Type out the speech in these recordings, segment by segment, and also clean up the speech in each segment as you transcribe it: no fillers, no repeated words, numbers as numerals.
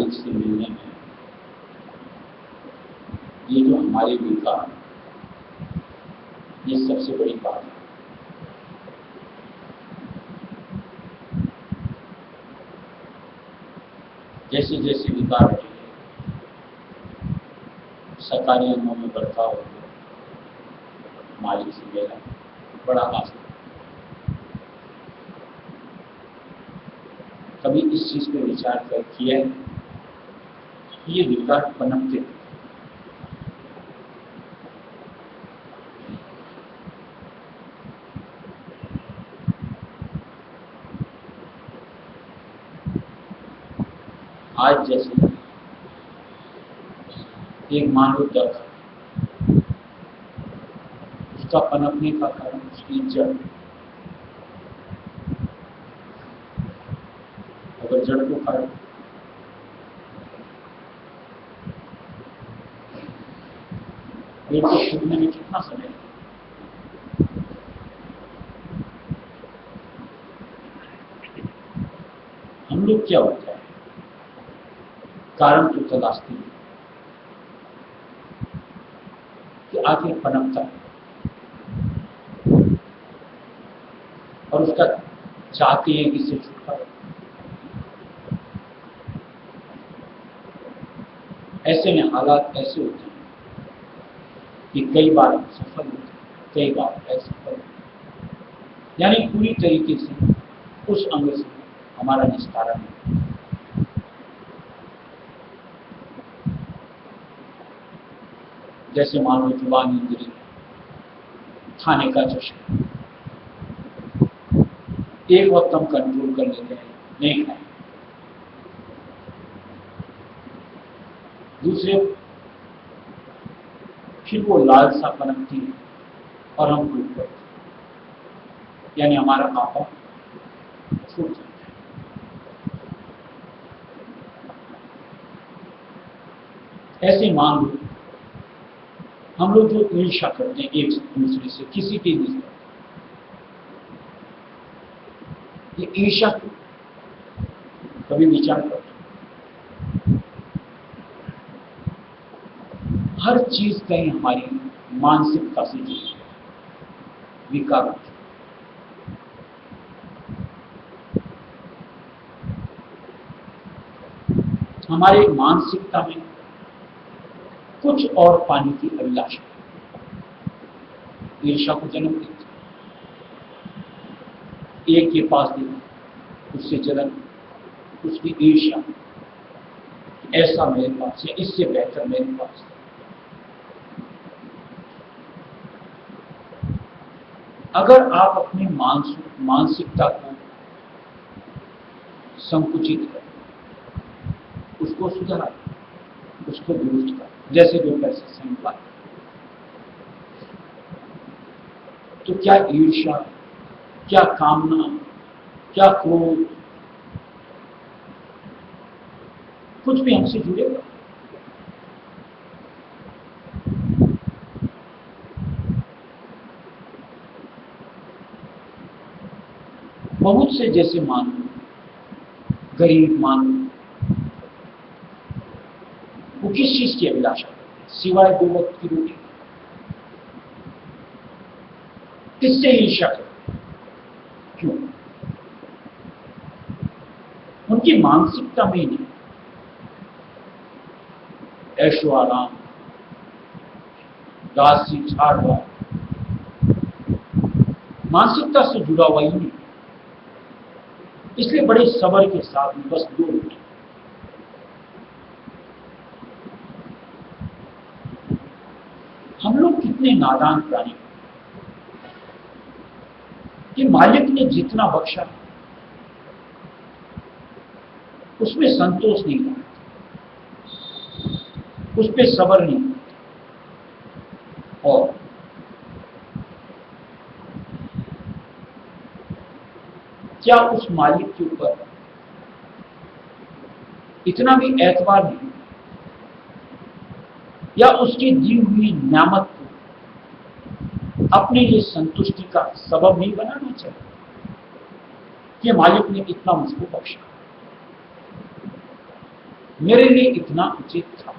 मालिक से मिलने में ये जो हमारे विकार, ये सबसे बड़ी बात है। जैसे जैसे विकार हटेंगे, सरकारी अंगों में बर्ताव होगा, मालिक से मिलना बड़ा आसान। कभी इस चीज पे विचार कर किया है कि ये विकार पनपते थे। आज जैसे एक मानव दर्द, उसका पनपने का कारण उसकी जड़, अगर जड़ को काट पेड़ को सूखने में कितना समय लगता? हम लोग क्या होता है, कारण तो तलाशते हैं कि आखिर पनपता है और उसका चाहते हैं कि इससे छुटकारा। ऐसे में हालात ऐसे होते हैं कि कई बार हम सफल होते हैं, कई बार असफल होते हैं, यानी पूरी तरीके से उस अंग से हमारा निस्तारण है। जैसे मान लो जुबान इंद्रिय, खाने का चस्का, एक वक्त हम कंट्रोल कर लेते हैं, नहीं खाएं, दूसरे फिर वो लालसा पनपती है और हम टूट पड़ते हैं, यानी हमारा आपा छूट जाता है। ऐसे मान लो हम लोग जो ईर्ष्या करते हैं एक दूसरे से, किसी के भी, ये ईर्ष्या कभी विचार करते, हर चीज कहीं हमारी मानसिकता से जुड़ी है, विकार। हमारी मानसिकता में कुछ और पाने की अभिलाषा ईर्ष्या को जन्म देती। एक के पास देखो, उससे जलन, उसकी ईर्ष्या, ऐसा मेरे पास है, इससे बेहतर मेरे पास है। अगर आप अपनी मानसिकता को संकुचित करें, उसको सुधारें, उसको दुरुस्त करें, जैसे दो पैसे सही बात, तो क्या ईर्ष्या, क्या कामना, क्या क्रोध, कुछ भी हमसे जुड़ेगा। बहुत से जैसे मान लो गरीब मान लो, वो किस चीज की अभिलाषा करते हैं सिवाय 2 वक्त की रोटी? किससे ईर्ष्या करते हैं? क्यों? उनकी मानसिकता में ही नहीं, ऐशो आराम, दासी छाड़वा, मानसिकता से जुड़ा हुआ ही नहीं। इसलिए बड़े सब्र के साथ में बस 2 रोटी। हम लोग कितने नादान प्राणी कि मालिक ने जितना बख्शा उसमें संतोष नहीं रहा, उस पर सब्र नहीं, और क्या उस मालिक के ऊपर इतना भी एतबार नहीं, या उसकी दी हुई नेमत को अपने लिए संतुष्टि का सबब नहीं बनाना चाहिए कि मालिक ने इतना मुझको बख्शा। मेरे लिए इतना उचित था,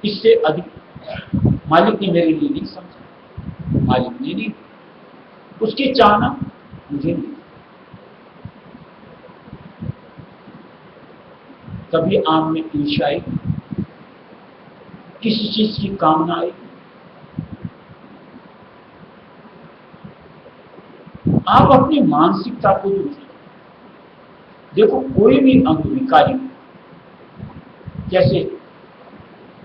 इससे अधिक मालिक ने मेरे लिए नहीं समझा, मालिक ने नहीं, उसकी चाहना मुझे नहीं। कभी आम में ईर्ष्या आई, किसी चीज की कामना आई, आप अपनी मानसिकता को देखो। कोई भी अंग विकारी कैसे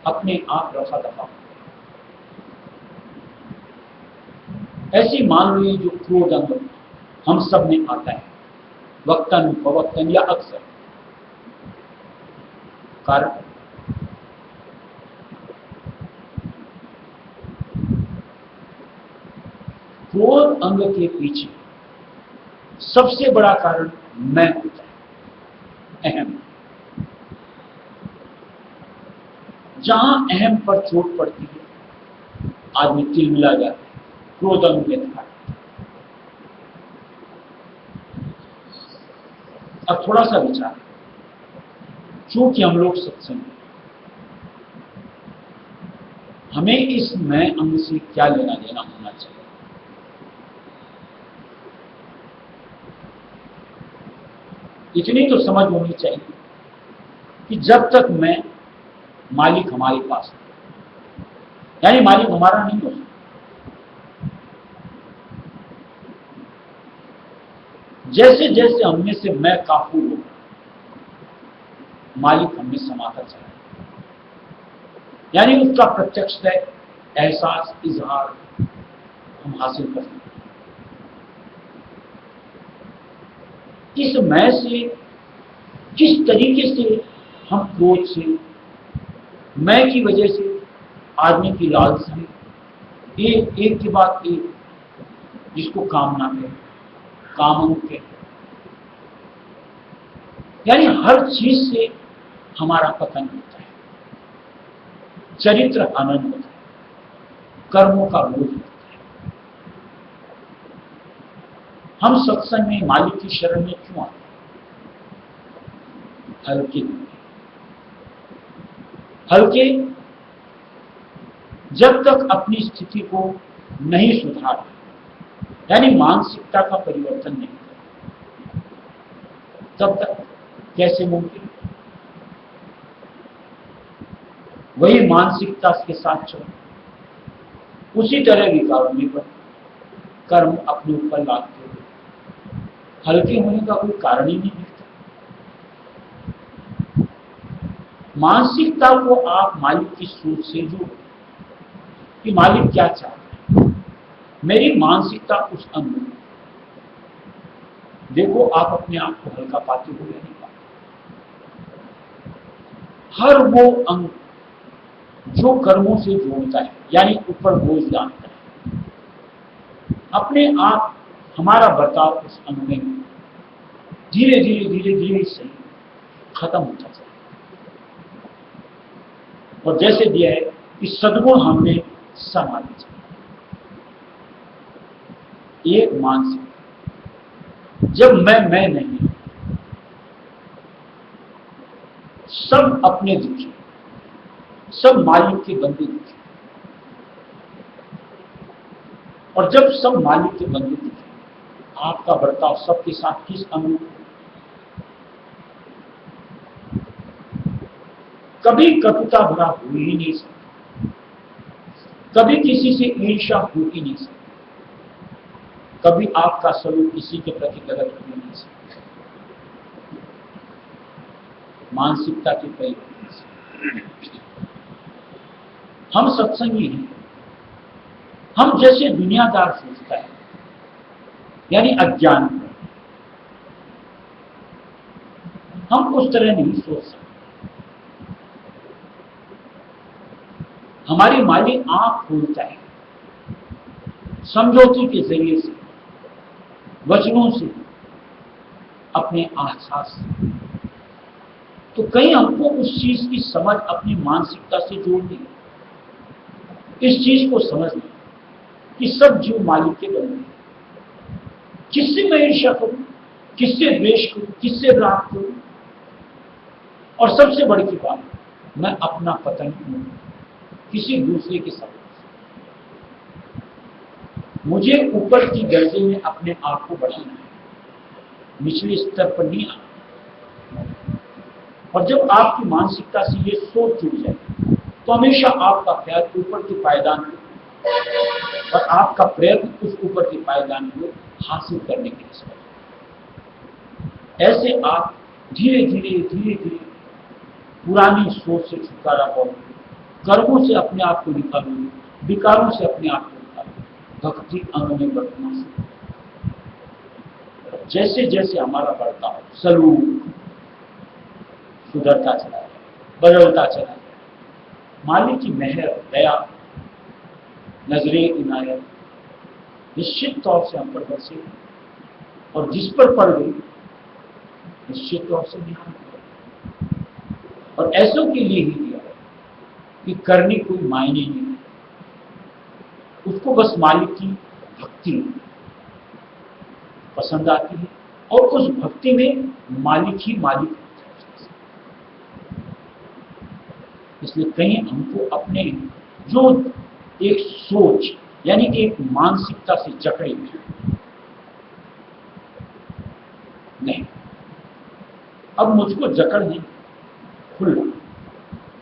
अपने आप रफा दफा, ऐसी मान ली जो क्रोध अंग हम सब में आता है, वक्तन फवक्तन या अक्सर। कारण क्रोध अंग के पीछे सबसे बड़ा कारण मैं होता है, अहम। जहां अहम पर चोट पड़ती है, आदमी तिलमिला जाता है, क्रोध अंग के कारण। अब थोड़ा सा विचार, चूंकि हम लोग सत्संग, हमें इस मैं अंग से क्या लेना देना होना चाहिए? इतनी तो समझ होनी चाहिए कि जब तक मैं, मालिक हमारे पास है, यानी मालिक हमारा नहीं हो सकता। जैसे जैसे हमने से मैं काबू हो, मालिक हमें समाता चला, यानी उसका प्रत्यक्ष है, एहसास, इजहार हम हासिल कर सकते। इस मैं से किस तरीके से हम क्रोध से, मैं की वजह से आदमी की लालसा है, एक के बाद एक, जिसको कामना है, कामन के, यानी हर चीज से हमारा पतन होता है, चरित्र आनंद होता है, कर्मों का बोझ होता है। हम सत्संग में मालिक की शरण में क्यों आते? हल्के हल्के, जब तक अपनी स्थिति को नहीं सुधार, यानी मानसिकता का परिवर्तन नहीं कर, तब तक कैसे मुमकिन? वही मानसिकता के साथ चलो, उसी तरह विकारों में पर कर्म अपने ऊपर लादते हुए हल्के होने का कोई कारण ही नहीं दिखता। मानसिकता को आप मालिक की सोच से जोड़ो कि मालिक क्या चाहता है, मेरी मानसिकता उस अंग में। देखो आप अपने आप को हल्का पाते हो या नहीं पाते। हर वो अंग जो कर्मों से जोड़ता है, यानी ऊपर बोझ डालता है, अपने आप हमारा बर्ताव उस अंग में धीरे धीरे धीरे धीरे से खत्म होता जाए। और जैसे दिया है कि सद्गुण हमने संभाले जाए। एक मानसिक, जब मैं नहीं, सब अपने दुखी, सब मालिक के बंदे दुखी। और जब सब मालिक के बंदे दुखी, आपका बर्ताव सबके साथ किस अंग? कभी कटुता भरा हो ही नहीं सकता, कभी किसी से ईर्ष्या हो ही नहीं सकती, कभी आपका स्वरूप किसी के प्रति गलत हो नहीं सकता। मानसिकता के परिवर्तन से हम सत्संगी हैं। हम जैसे दुनियादार सोचता है, यानी अज्ञान, हम उस तरह नहीं सोच सकते। हमारी मालिक आंख खोलता है, समझौते के जरिए से, वचनों से, अपने एहसास से। तो कहीं हमको उस चीज की समझ अपनी मानसिकता से जोड़नी, इस चीज को समझना कि सब जीव मालिक के बंदे हैं। किससे मैं ईर्ष्या करूं, किससे द्वेष करूं, किससे राग करूं? और सबसे बड़ी की बात, मैं अपना पतन हूं किसी दूसरे के सबब से। मुझे ऊपर की दर्जे में अपने आप को बढ़ाना है, निचले स्तर पर नहीं आना। और जब आपकी मानसिकता से ये सोच जुड़ जाए तो हमेशा आपका ख्याल ऊपर के पायदान को और आपका प्रयत्न उस ऊपर के पायदान को हासिल करने के लिए। ऐसे आप धीरे धीरे पुरानी सोच से छुटकारा पाओगे, कर्मों से अपने आप को निकालोगे, विकारों से अपने आप को निकालोगे, भक्ति अंग में बढ़ना से। जैसे जैसे हमारा बढ़ता हो सलूक सुधरता चला जाए, बदलता चला जाए, मालिक की मेहर, दया, नजरे इनायत निश्चित तौर से हम पर बरसे, और जिस पर पड़ गई निश्चित तौर से निहार गया। और ऐसों के लिए ही दिया है कि करने कोई मायने नहीं, उसको बस मालिक की भक्ति पसंद आती है और उस भक्ति में मालिक ही मालिक है। इसलिए कहीं हमको अपने जो एक सोच यानी एक मानसिकता से जकड़े नहीं, अब मुझको जकड़ नहीं, खुला,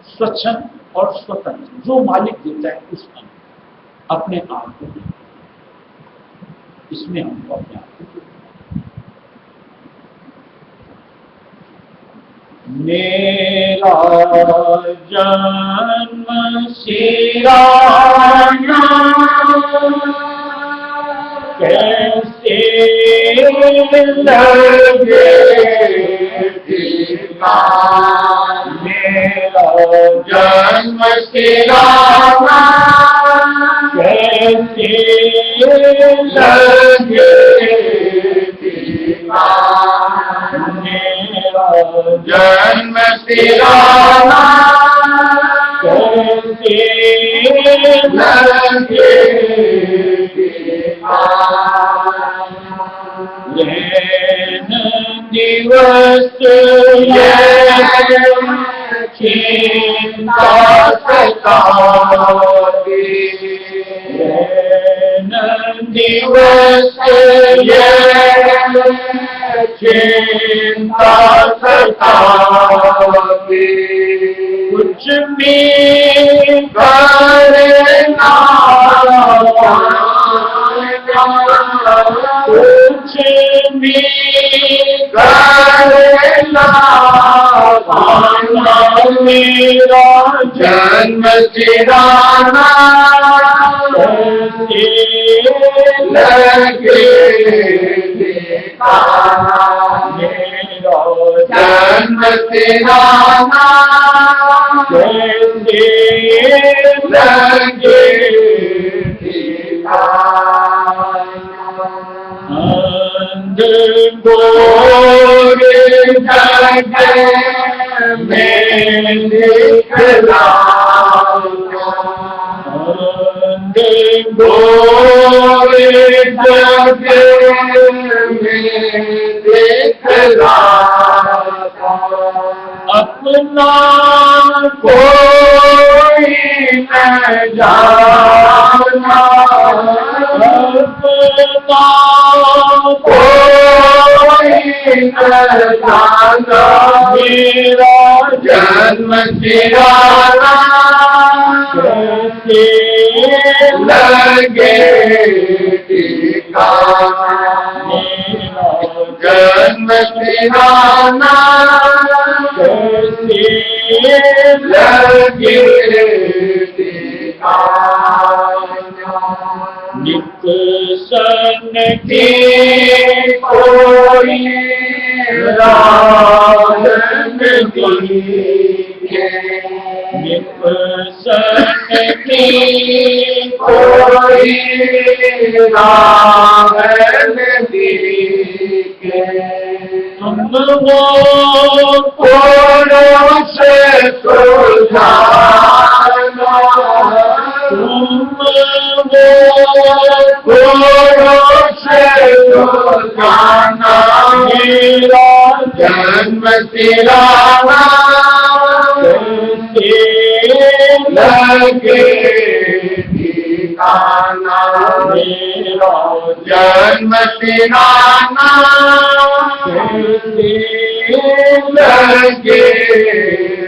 स्वच्छंद और स्वतंत्र जो मालिक देता है उस अपने आप को, इसमें हमको अपने आप को मेरा जन्म सिराना कैसे लगे मेरा जन्म सिराना कैसे लगे जन्म सिराना कैसे लगे लेन दिवस ये चिंता सताती लेन दिवस ये चिंता सताती कुछ भी करना कुछ भी करना मेरा जन्म सिराना कैसे लगे मेरा जन्म सिराना कैसे लगे गोरे जगह में दिखला गोरे जगह में दिखला अपना कोई न जाना अपना कोई न जाना मेरा जन्म सिराना कैसे लगे मेरा जन्म सिराना कैसे लगे नित सन की कोई राजन दिखे नित सन की कोई राजन दिखे तुम वो कोड़ों से सुझाना तुम वो कोड़ों से सुझाना मेरा जन्म सिराना लगे ठिकाना मेरा जन्म सिराना लगे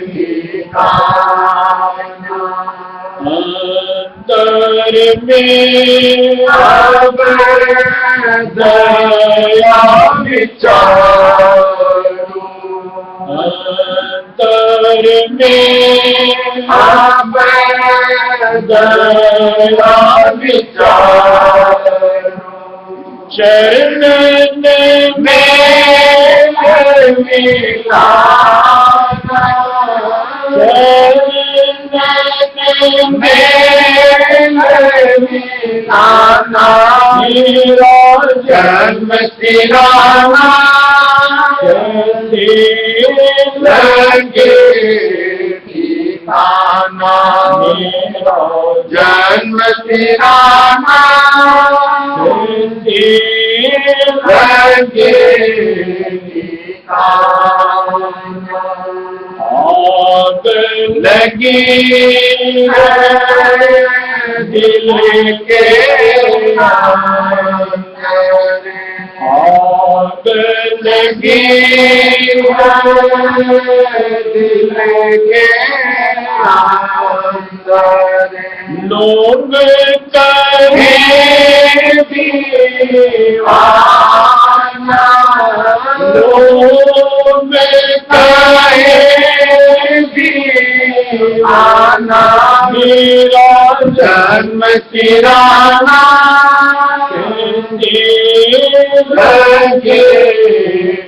ठिकाना अंदर में अब दया विचारो अंतर में अब दया विचारो चरण में मिलाना मिलाना मेरा जन्म सिराना लगे ठिकाना मेरा जन्म सिराना लगे ठिकाना आग लगी दिल के आग लगी दिल के लोग कहे दीवाना लोग कहे दीवाना मेरा जन्म सिराना लगे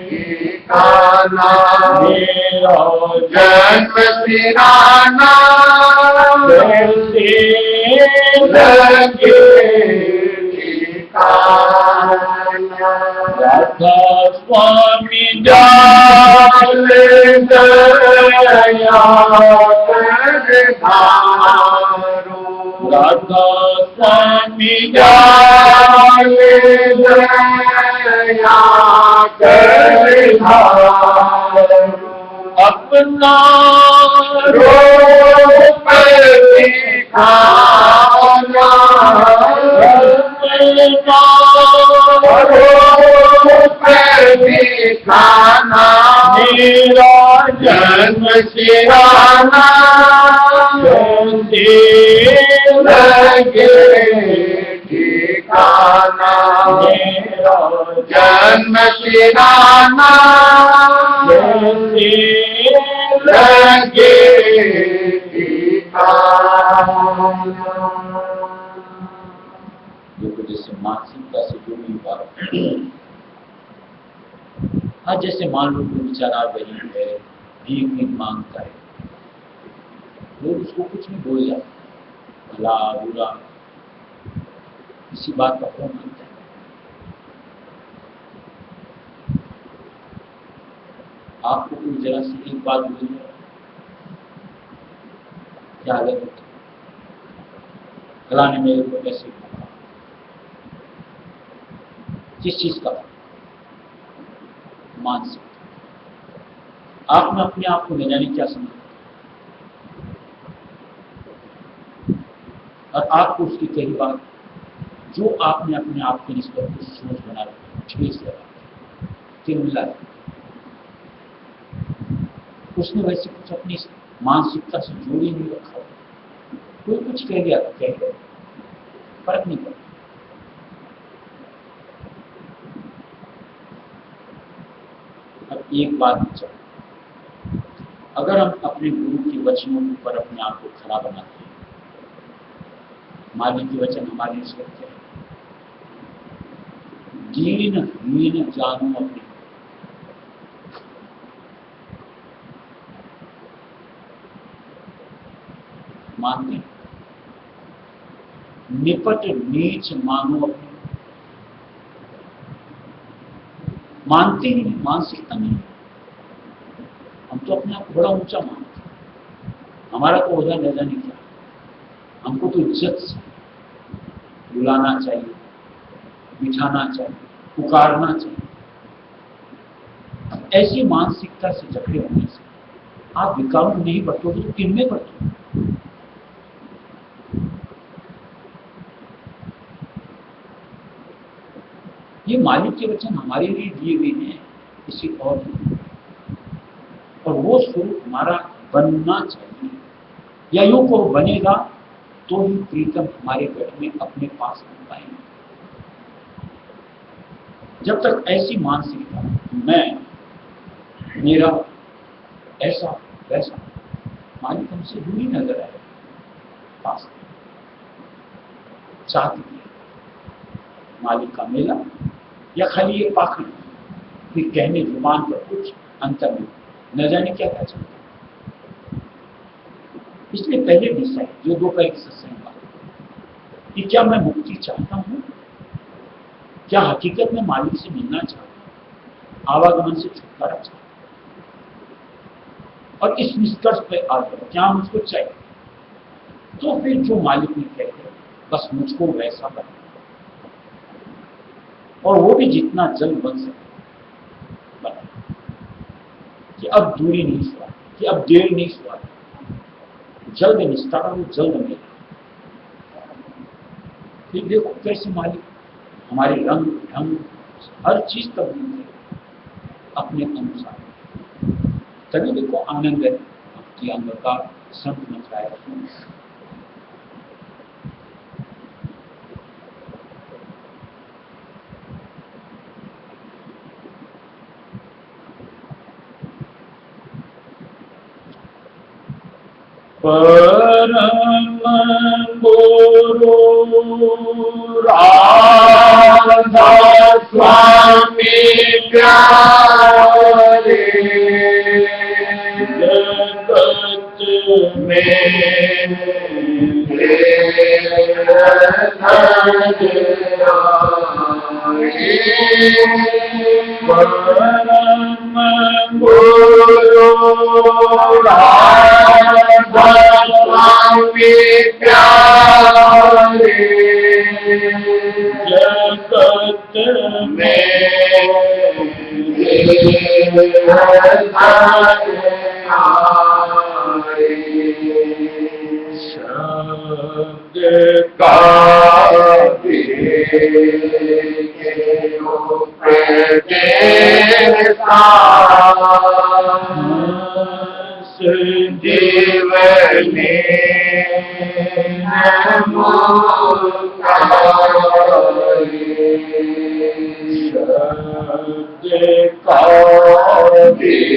ठिकाना मेरा जन्म सिराना लगे ठिकाना राधा स्वामी जाल दया कर धारो राधा स्वामी जाल दया कर धारो अपना रूप दिखाना रूप दिखाना मेरा जन्म सिराना लगे ठिकाना मेरा जन्म सिराना लगे ठिकाना। देखो जैसे मानसिकता से जुड़ी बात आज जैसे मान लो कोई बेचारा गरीब है भीख नहीं मांगता है लोग उसको कुछ नहीं बोल जाते भला बुरा इसी बात का कौन मानता है आपको कोई जरा सी एक बात बोल क्या अलग फलाने मेरे को कैसे किस चीज का मानसिक आपने अपने आप को न जाने क्या समझा और आपको उसकी कई बात जो आपने अपने आप के निस्बत को सोच बना रखी ठेस लगा मिला उसने वैसे कुछ अपनी मानसिकता से जोड़ी नहीं रखा कोई कुछ कह गया फर्क नहीं पड़ता अब एक बात विचार अगर हम अपने गुरु के वचनों के ऊपर अपने आप को खड़ा बनाते हैं मालिक के वचन हमारे लिए सत्य है दीन हीन जानो अपने मानते निपट नीच मानो अपने मानते ही नहीं मानसिकता नहीं हम तो अपने आप को बड़ा ऊंचा मानते हमारा तो ओझा नैजा नहीं क्या हमको तो इज्जत से बुलाना चाहिए बिठाना चाहिए पुकारना चाहिए ऐसी मानसिकता से जकड़े होने से आप विकार में नहीं बरतोगे तो किन में बरतोगे? ये मालिक के वचन हमारे लिए दिए गए हैं, किसी और नहीं। और वो स्वरूप हमारा बनना चाहिए, या यूं को बनेगा तो ही प्रीतम हमारे घर में अपने पास बन पाएंगे। जब तक ऐसी मानसिकता, मैं, मेरा, ऐसा वैसा, मालिक हमसे दूरी नजर आए, पास चाहती है मालिक का मेला, या खाली ये पाखंड, फिर कहने जुबान पर कुछ अंतर में न जाने क्या क्या चलता। इसलिए पहले डिसाइड जो दोपहर की सत्संग बात कि क्या मैं मुक्ति चाहता हूं, क्या हकीकत में मालिक से मिलना चाहता हूं, आवागमन से छुटकारा चाहता हूं, और इस निष्कर्ष पर आकर क्या मुझको चाहिए, तो फिर जो मालिक ने कह दिया बस मुझको वैसा बना, और वो भी जितना जल्द बन सके बना, कि अब दूरी नहीं सुहा, कि अब देर नहीं सुहा, जल्द निस्तारा हो, जल्द मिले। फिर देखो कैसे मालिक हमारे रंग ढंग हर चीज तब्दील है अपने अनुसार। तभी देखो आनंद है, भक्ति अंग का संत मचाया। परम गुरु राधा स्वामी प्यारे, जगत में परम गुरु राधा स्वामी प्यारे, जगत में शब्द का जीवनी शब्द का जीवनी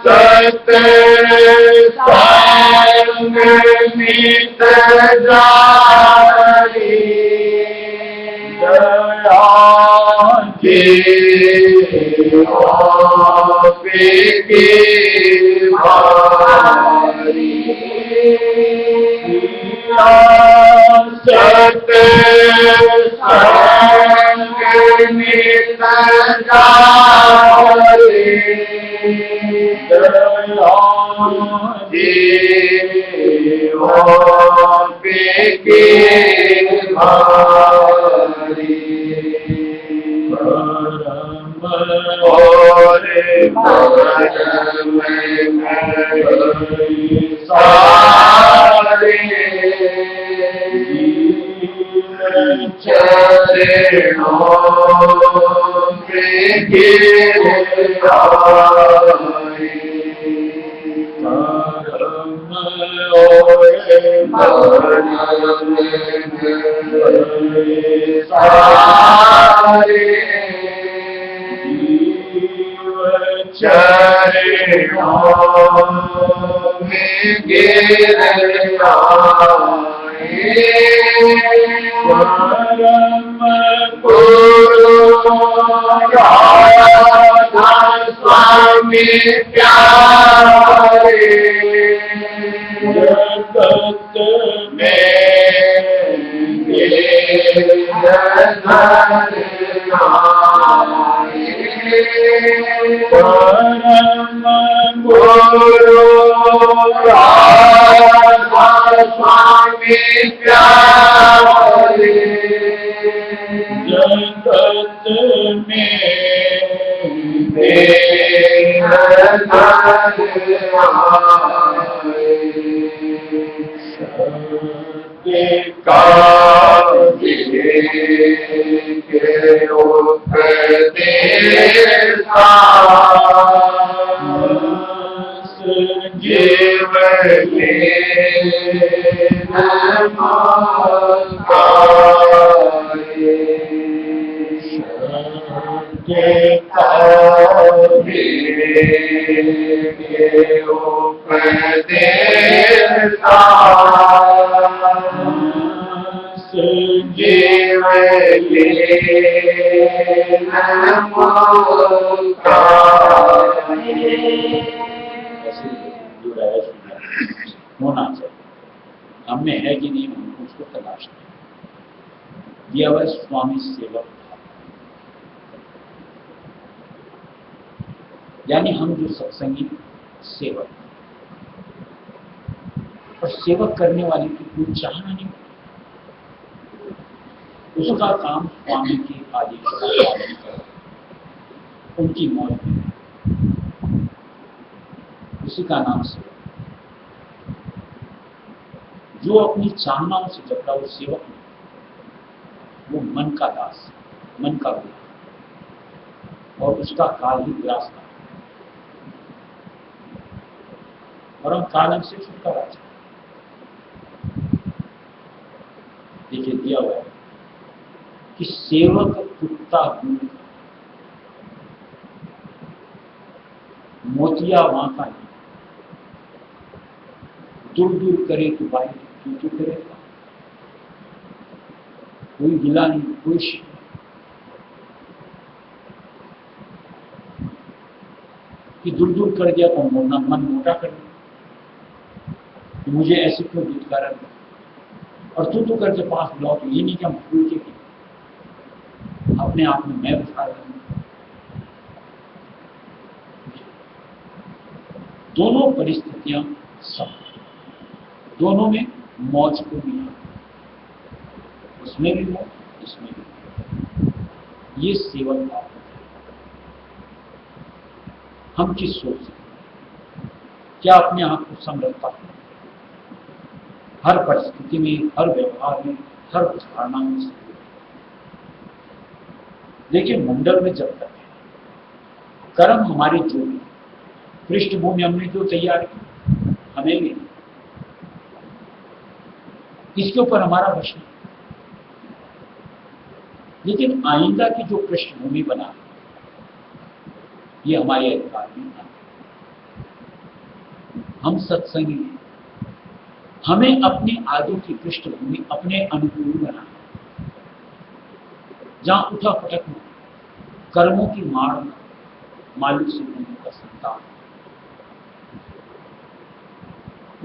सत संग नित जारी, दया की भारी, सत संग नित जारी, दया की भारी, परम और परम सारे चरणों में गिर आए, परम और परम सारे चरणों में गिर आए, परम गुरु राधा स्वामी प्यारे, जगत में परम गुरु राधा स्वामी प्यारे जगत में होना चाहिए। हमने है कि नहीं, हमको उसको तलाशना है। दिया हुआ स्वामी सेवक, यानी हम जो सत्संगी सेवक, और सेवक करने वाले की कोई चाहना नहीं, उसका काम स्वामी की आदेश का पालन करो, उनकी मौज में, उसी का नाम सेवक। जो अपनी चाहनाओं से जबड़ा वो सेवक नहीं, वो मन का दास, मन का गुलाम, और उसका काल ही ग्रास का, और हम कालम से छुटकारा चाहते। देखिए दिया हुआ है कि सेवक कुत्ता दूर, मोतिया वहां का नहीं, दूर दूर करे तो भाई दूर दूर करेगा, कोई गिला नहीं, कोई शिकवा, कि दूर दूर कर दिया तो मन मोटा कर दिया कि मुझे ऐसे क्यों दुष्कारण, और तू करके पास बुलाओ तो ये नहीं कि हम भूल के अपने आप में मैं उठा लूँ। दोनों परिस्थितियां सब, दोनों में मौज को भी, उसमें भी मौज, इसमें भी। ये सेवक भाव हम किस सोच से, क्या अपने आप को संभलता है हर परिस्थिति में, हर व्यवहार में, हर धारणा में। देखिए मंडल में जब तक है, कर्म हमारी जो भी, पृष्ठभूमि हमने जो तैयार की, हमें भी इसके ऊपर हमारा वश नहीं, लेकिन आइंदा की जो पृष्ठभूमि बना, ये हमारे अधिकार में नहीं। हम सत्संगी हैं, हमें अपने आगे की पृष्ठभूमि अपने अनुकूल बनाना, जहां उठा पटक में, कर्मों की मार में मालिक से होने का संतान,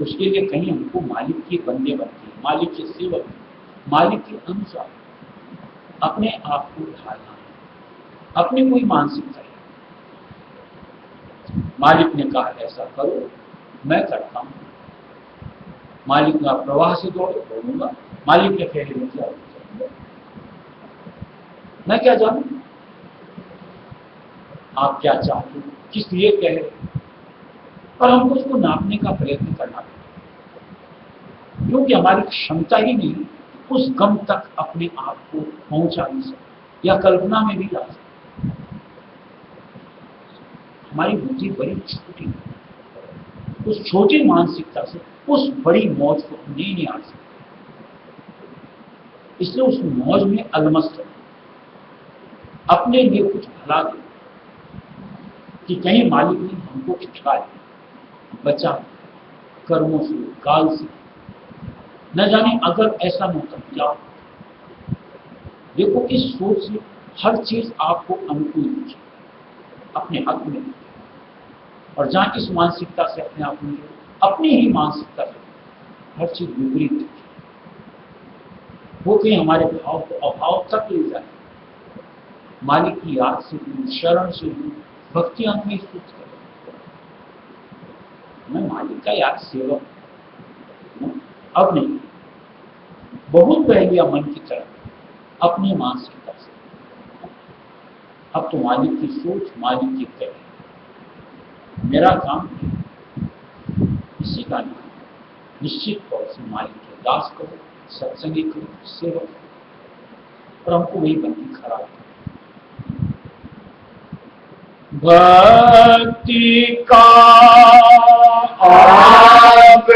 उसके लिए कहीं हमको मालिक के बंदे बनते, मालिक के सेवक, मालिक के अनुसार अपने आप को ढालना है, अपनी कोई मानसिकता है। मालिक ने कहा ऐसा करो, मैं करता हूं। मालिक का प्रवाह से दौड़ूंगा, मालिक ने कहे मैं क्या करूंगा, मैं क्या जानूं आप क्या चाहते हो, किस लिए कह रहे हो, और हमको उसको नापने का प्रयत्न करना पड़ेगा, क्योंकि हमारी क्षमता ही नहीं उस गम तक अपने आप को पहुंचा नहीं सकते, या कल्पना में भी ला सकते। हमारी बुद्धि बड़ी छोटी है, उस छोटी मानसिकता से उस बड़ी मौज को नहीं आ सकते, इसलिए उस मौज में अलमस्त अपने लिए कुछ भला दे कि कहीं मालिक ने हमको छुटकारा बचा, कर्मों से, काल से, न जाने अगर ऐसा न होता क्या। देखो इस सोच से हर चीज आपको अनुकूल दिखे, अपने हक में, और जहां इस मानसिकता से अपने आप में, अपनी ही मानसिकता से हर चीज विपरीत दिखे, वो कहीं हमारे भाव को अभाव तक ले जाए, मालिक की याद से दूर, शरण से दूर, भक्ति अंग में सूच कर मैं मालिक का याद सेवक हूं। अब नहीं, बहुत पहले मन की तरह अपने मां से कर सकते। अब तो मालिक की सोच, मालिक की तरह मेरा काम इसी का नाम निश्चित तौर से मालिक के दास करो, सत्संगी करो, सेवक करो, और हमको वही बनती खराब है। भक्ति का आप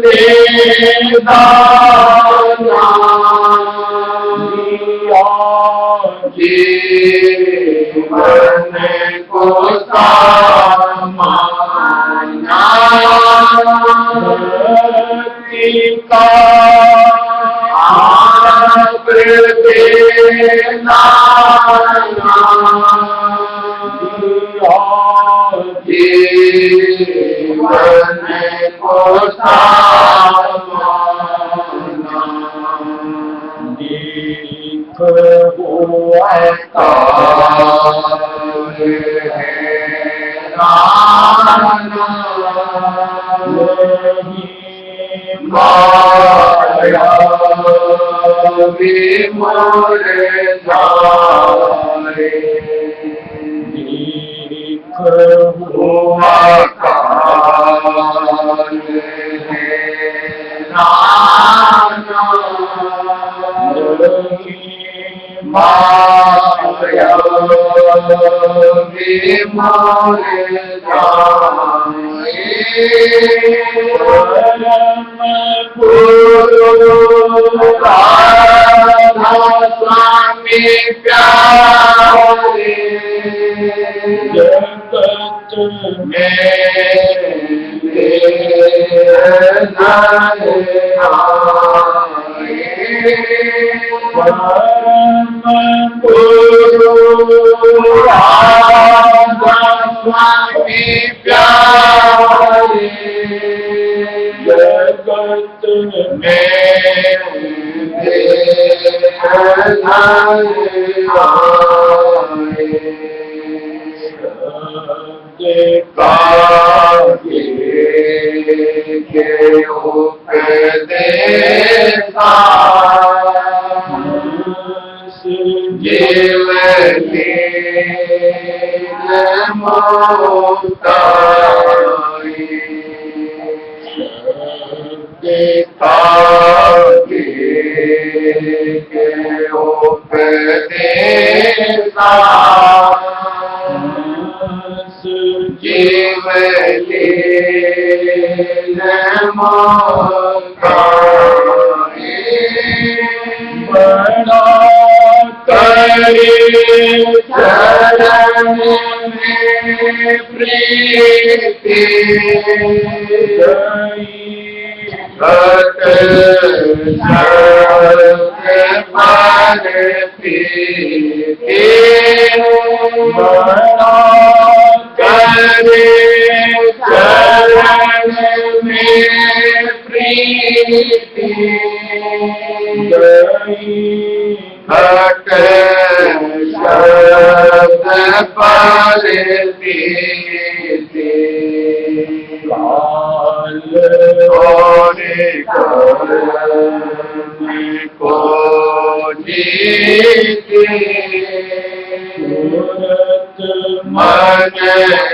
देना जीवन को सामाना भक्ति का आप देना जीवन को सामाना लिख हुआ माया विमोर जाए हुआ काल माया विमोर जाए परम गुरु राधा स्वामी प्यारे जगत में परम गुरु राधा स्वामी प्यारे जगत में के उपदेशा जीवनी मुक्ताई के उपदेशा जीवनी मुक्ताई बड़ा करे चरण में प्रीति भक्त बड़ा करे चरण में प्रीति भक्त शब्द पर काल और कर्म को जीते सूरत मन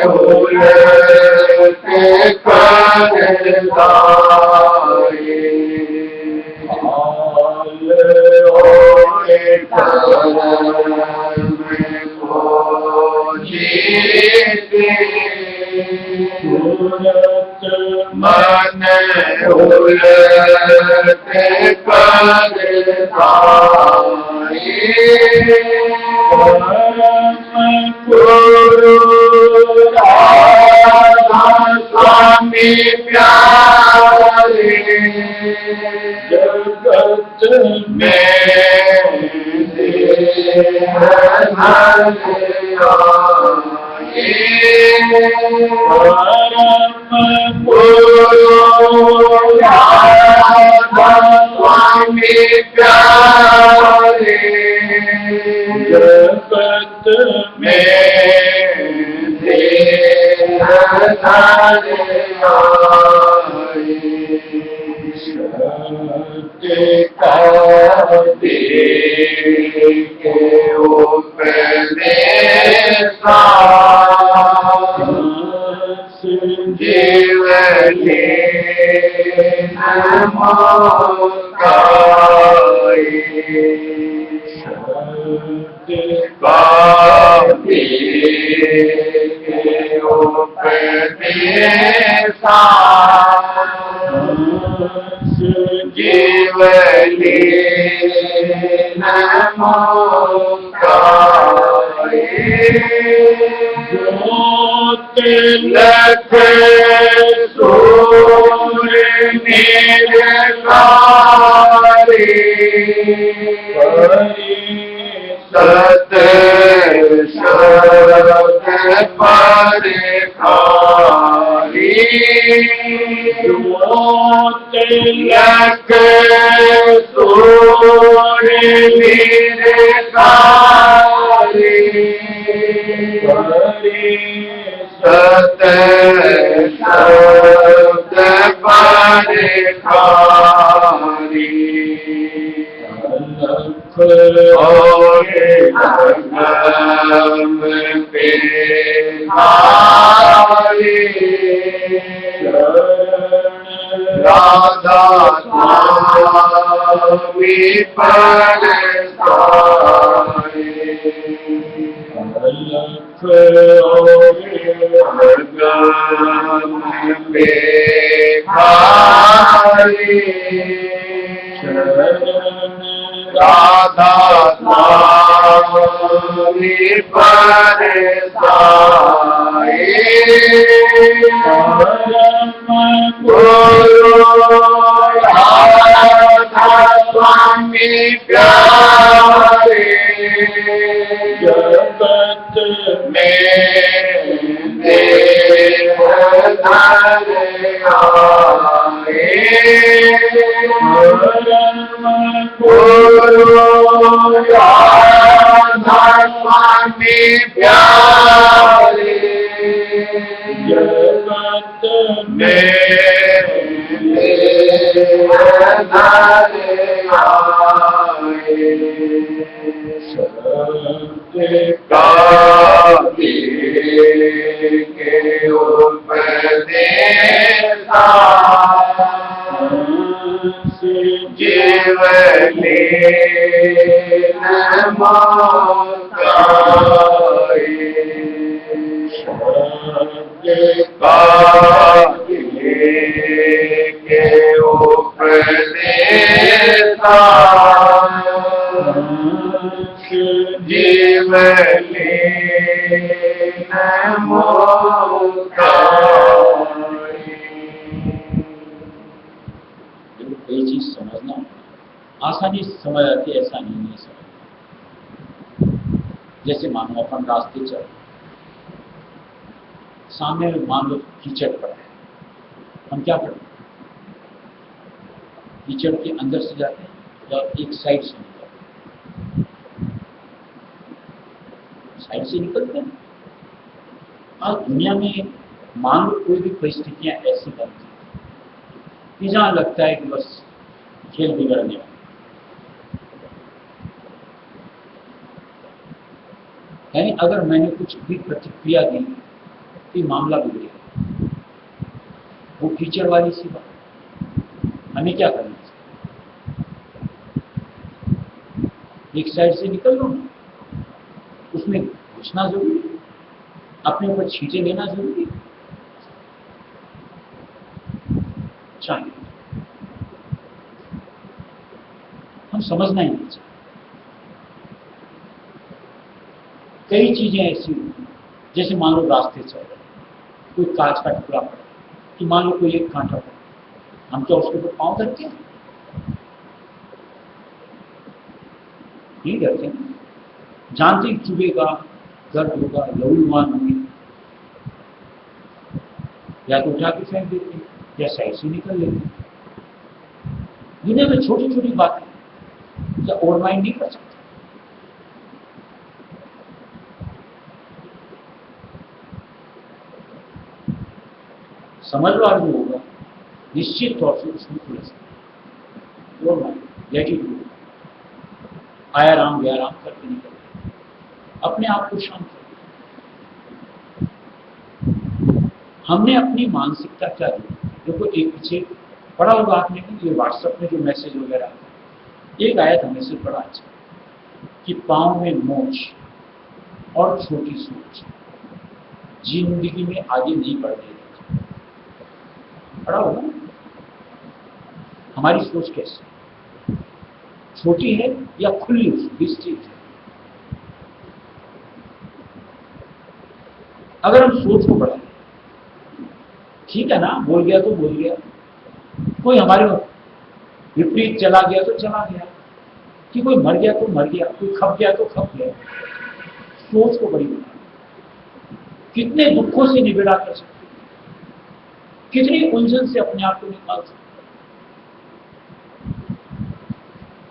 उलट कर दाए कर्म को जीते सूरत मन उलट कर दाए परम गुरु राधा स्वामी प्यारे जगत में परम गुरु राधा स्वामी प्यारे जगत सत्य का देखे उपदेशा जीवनी नमोकाई बापी के उपदेशा जीवनी नमोकाई लख सूर्य निरकारी सत शब्द परिखारी लख सूर्य निरकारी सत शब्द परिखारी और अगम पेहारी राधा स्वामी परसारी अगम पेहारी राधा स्वामी परसाई गुरु राधा स्वामी प्यारे जगत में देव धर आए गुरु राधा स्वामी प्यारे जगत में देव धर आए सत्य का के उपदेशा जीवनी नमोकाई सत्य का के उपदेशा जीवनी नमोकाई। कोई चीज समझना आसानी से समझ आती है, ऐसा नहीं समझ। जैसे मानो अपन रास्ते चल, सामने में मान लो कीचड़ पड़ा है, हम क्या करते हैं? कीचड़ के अंदर से जाते हैं या एक साइड से निकलते हैं? साइड से निकलते हैं। आज दुनिया में मान लो कोई भी परिस्थितियां ऐसी बनती हैं कि जहां लगता है कि बस खेल बिगड़ने वाला, यानी अगर मैंने कुछ भी प्रतिक्रिया दी तो मामला बिगड़ेगा। वो कीचड़ वाली सी बात, हमें क्या करना चाहिए? एक साइड से निकल लो ना, उसमें घुसना जरूरी है, अपने ऊपर छींटे लेना जरूरी है। चाहिए हम समझना ही नहीं चाहिए। कई चीजें ऐसी होती, जैसे मान लो रास्ते चल रहे, कोई कांच का टुकड़ा पड़ा कि मान लो कोई एक कांटा पड़ा, हम तो उसके ऊपर पांव धरते हैं, नहीं डरते हैं, जानते ही चुभेगा, दर्द होगा, लहूलुहान होंगे, या तो उठा के फेंक देते हैं या साइड से निकल लेते हैं। दुनिया में छोटी छोटी बातें या ओवर माइंड नहीं कर सकते। समझ लो आज होगा, निश्चित तौर से उसमें उलझ सकते। Don't mind, let it go, आया राम गया राम करके निकल, अपने आप को शांत कर। हमने अपनी मानसिकता क्या दी? देखो एक पीछे पढ़ा होगा आपने कि ये व्हाट्सएप में जो मैसेज वगैरह आता है, एक आयत हमें से पढ़ा अच्छा कि पाँव में मोच और छोटी सोच जिंदगी में आगे नहीं बढ़ रही। पढ़ा होगा हमारी सोच कैसी छोटी है या खुली विस्तृत है? अगर हम सोच को बढ़ाएं, ठीक है ना, बोल गया तो बोल गया, कोई हमारे विपरीत चला गया तो चला गया, कि कोई मर गया तो मर गया, कोई खप गया तो खप गया। सोच को बड़ी बना, कितने दुखों से निबेड़ा कर सकते, कितनी उलझन से अपने आप को निकाल सकते।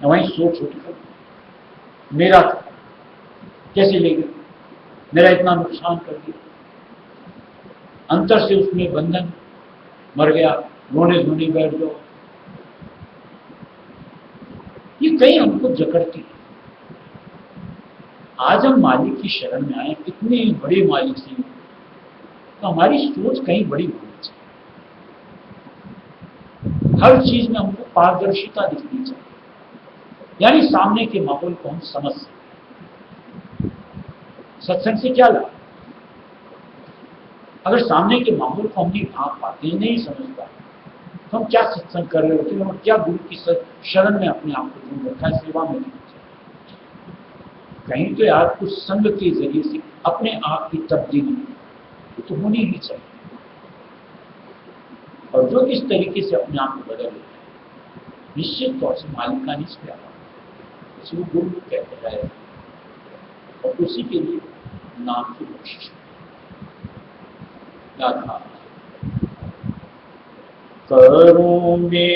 वही सोच छोटी कर, मेरा कैसे ले गया, मेरा इतना नुकसान कर दिया, अंतर से उसमें बंधन, मर गया, रोने धोने बैठ जाओ। ये कहीं हमको जकड़ती है। आज हम मालिक की शरण में आए, इतने बड़े मालिक से, तो हमारी सोच कहीं बड़ी होनी चाहिए। हर चीज में हमको पारदर्शिता दिखनी चाहिए, यानी सामने के माहौल को हम समझ सकें। सत्संग से क्या लाभ? अगर सामने के माहौल को हम नहीं भाग पाते, नहीं समझ पाते, तो हम क्या सत्संग कर रहे होते हैं और क्या गुरु की शरण में अपने आप को ढूंढ रखा है, सेवा में। कहीं तो यार कुछ संग के जरिए से अपने आप की तब्दीली तो होनी ही चाहिए। और जो इस तरीके से अपने आप को बदल लेता है, निश्चित तौर से मालिकानी से प्यार उसे वो गुरु कहता है, और उसी के लिए नाम की कोशिश क्या था, करूँगे